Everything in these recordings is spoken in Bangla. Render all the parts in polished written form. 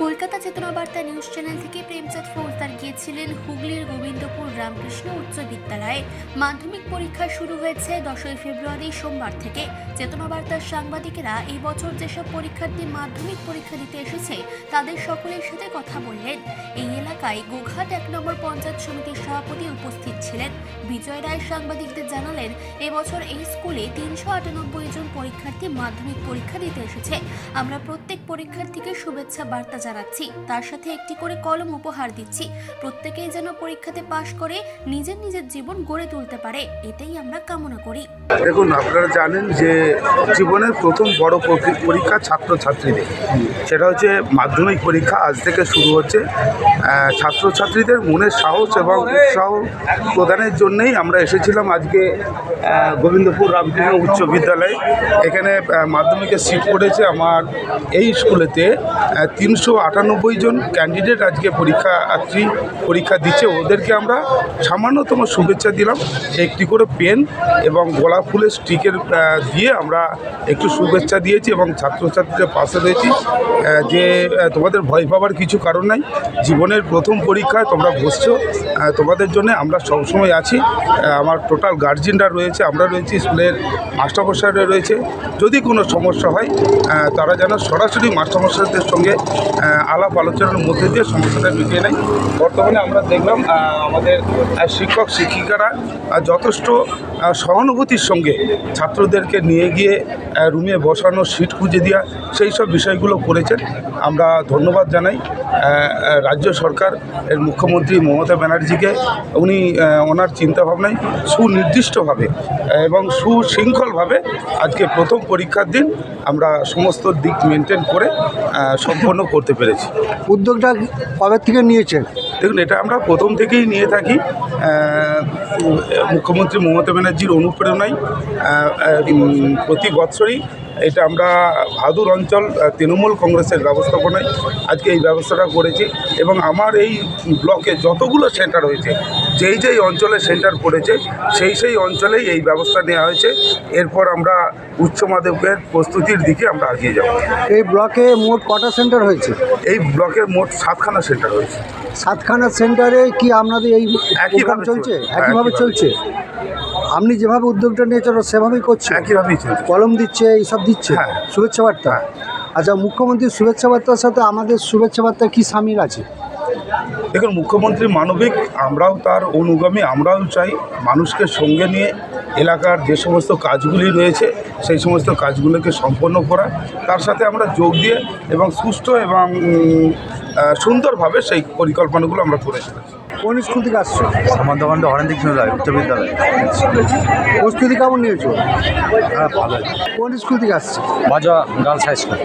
কলকাতা চেতনা বার্তা নিউজ চ্যানেল থেকে প্রেমচাঁদ ফৌজদার গিয়েছিলেন হুগলির গোবিন্দপুর রামকৃষ্ণ উচ্চ বিদ্যালয়ে। মাধ্যমিক পরীক্ষা শুরু হয়েছে 10ই ফেব্রুয়ারি সোমবার থেকে। চেতনা বার্তার সাংবাদিকেরা এই বছর যেসব পরীক্ষার্থী মাধ্যমিক পরীক্ষা দিতে এসেছে তাদের সকলের সাথে কথা বললেন। এই এলাকায় গোঘাট 1 নম্বর পঞ্চায়েত সমিতির সভাপতি উপস্থিত ছিলেন। বিজয় রায় সাংবাদিকদের জানালেন, এবছর এই স্কুলে 398 জন পরীক্ষার্থী মাধ্যমিক পরীক্ষা দিতে এসেছে। আমরা প্রত্যেক পরীক্ষার্থীকে শুভেচ্ছা বার্তা জানাচ্ছি, তার সাথে একটি করে কলম উপহার দিচ্ছি। প্রত্যেকেই যেন পরীক্ষাতে পাশ করে নিজের নিজের জীবন গড়ে তুলতে পারে, এটাই আমরা কামনা করি। দেখুন, আপনারা জানেন যে জীবনের প্রথম বড় পরীক্ষা ছাত্রছাত্রীদের, সেটা হচ্ছে মাধ্যমিক পরীক্ষা। আজ থেকে শুরু হচ্ছে। ছাত্রছাত্রীদের মনের সাহস এবং উৎসাহ প্রদানের জন্যই আমরা এসেছিলাম আজকে গোবিন্দপুর রামকৃষ্ণ উচ্চ বিদ্যালয়ে। এখানে মাধ্যমিকের সিট পড়েছে আমার এই স্কুলেতে 398 জন ক্যান্ডিডেট আজকে পরীক্ষা দিচ্ছে। ওদেরকে আমরা সামান্যতম শুভেচ্ছা দিলাম, একটি করে পেন এবং গোলাপ ফুলের স্টিকের দিয়ে আমরা একটু শুভেচ্ছা দিয়েছি এবং ছাত্রছাত্রীদের পাশে রয়েছি যে তোমাদের ভয় পাওয়ার কিছু কারণ নাই। জীবনের প্রথম পরীক্ষায় তোমরা বসছো, তোমাদের জন্য আমরা সবসময় আছি। আমার টোটাল গার্জিয়ানরা রয়েছে, আমরা রয়েছি, স্কুলের মাস্টারমশাইরা রয়েছে। যদি কোনো সমস্যা হয় তারা যেন সরাসরি মাস্টারমশাইদের সঙ্গে আলাপ আলোচনার মধ্যে দিয়ে সমস্যাটা মিটিয়ে নেয়। বর্তমানে আমরা দেখলাম আমাদের শিক্ষক শিক্ষিকারা যথেষ্ট সহানুভূতির সঙ্গে ছাত্রদেরকে নিয়ে গিয়ে রুমে বসানো, সিট খুঁজে দেওয়া, সেই সব বিষয়গুলো করেছেন। আমরা ধন্যবাদ জানাই রাজ্য সরকার এর মুখ্যমন্ত্রী মমতা ব্যানার্জিকে। উনি ওনার চিন্তাভাবনায় সুনির্দিষ্টভাবে এবং সুশৃঙ্খলভাবে আজকে প্রথম পরীক্ষার দিন আমরা সমস্ত দিক মেনটেন করে সম্পন্ন করতে পেরেছি। উদ্যোগটা কবে থেকে নিয়েছেন? দেখুন, এটা আমরা প্রথম থেকেই নিয়ে থাকি। মুখ্যমন্ত্রী মমতা ব্যানার্জির অনুপ্রেরণায় প্রতি বছরই এটা আমরা ভাদুর অঞ্চল তৃণমূল কংগ্রেসের ব্যবস্থাপনায় আজকে এই ব্যবস্থাটা করেছি। এবং আমার এই ব্লকে যতগুলো সেন্টার হয়েছে, যেই অঞ্চলে সেন্টার পড়েছে সেই অঞ্চলেই এই ব্যবস্থা নেওয়া হয়েছে। এরপর আমরা উচ্চ মাধ্যমিকের প্রস্তুতির দিকে আমরা এগিয়ে যাব। এই ব্লকে মোট কটা সেন্টার হয়েছে? এই ব্লকের মোট 7খানা সেন্টার হয়েছে। 7খানা সেন্টারে কি আপনাদের এই একইভাবে চলছে? একইভাবে চলছে। আপনি যেভাবে উদ্যোগটা নিয়েছেন সেভাবেই করছে? একইভাবেই চলছে। কলম দিচ্ছে, এইসব দিচ্ছে? হ্যাঁ। শুভেচ্ছা বার্তা? আচ্ছা, মুখ্যমন্ত্রীর শুভেচ্ছা বার্তার সাথে আমাদের শুভেচ্ছা বার্তা কি সামিল আছে? দেখুন, মুখ্যমন্ত্রী মানবিক, আমরাও তার অনুগামী। আমরাও চাই মানুষকে সঙ্গে নিয়ে এলাকার যে সমস্ত কাজগুলি রয়েছে সেই সমস্ত কাজগুলোকে সম্পন্ন করা, তার সাথে আমরা যোগ দিয়ে এবং সুষ্ঠু এবং সুন্দরভাবে সেই পরিকল্পনাগুলো আমরা করে চলেছি। কোন স্কুল থেকে আসছো? সামন্তকাণ্ড অরেঞ্জ কৃষ্ণ রায় উচ্চ বিদ্যালয়। প্রস্তুতি কেমন নিয়েছো? হ্যাঁ, ভালো। কোন স্কুল থেকে আসছে? বাজা গার্লস হাই স্কুল।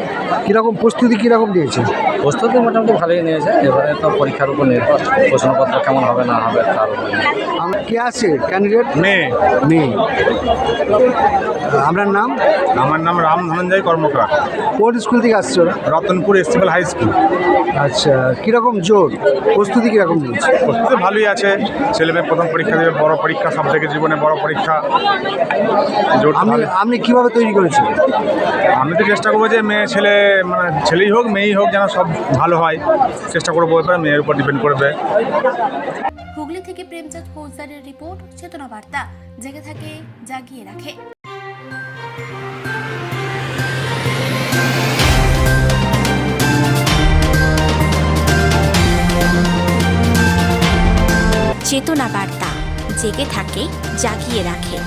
কীরকম প্রস্তুতি কীরকম নিয়েছে? প্রস্তুতি মোটামুটি ভালোই নিয়েছে। এবারে তো পরীক্ষার উপর নির্ভর, প্রশ্নপত্র কেমন হবে না হবে তার উপর। কে আছে ক্যান্ডিডেট? মেয়ে। আপনার নাম? আমার নাম রাম ধনঞ্জয় কর্মকার। কোন স্কুল থেকে আসছো? Ratanpur STL high school. আচ্ছা, কীরকম জোর প্রস্তুতি কীরকম নিয়েছে? প্রস্তুতি ভালোই আছে। ছেলেমেয়ে প্রথম পরীক্ষা দেবে, বড় পরীক্ষা, সব থেকে জীবনে বড় পরীক্ষা। আপনি কীভাবে তৈরি করেছেন? আমি তো চেষ্টা করবো যে মেয়ে ছেলে, মানে ছেলেই হোক মেয়েই হোক, যেন সব ভালো হয় চেষ্টা করবো। এবার মেয়ের উপর ডিপেন্ড করবে। হুগলি থেকে প্রেমচাঁদ ফৌজদারের রিপোর্ট, চেতনা বার্তা। জেগে থাকে, জাগিয়ে রাখে। চেতনা বার্তা, জেগে থাকে, জাগিয়ে রাখে।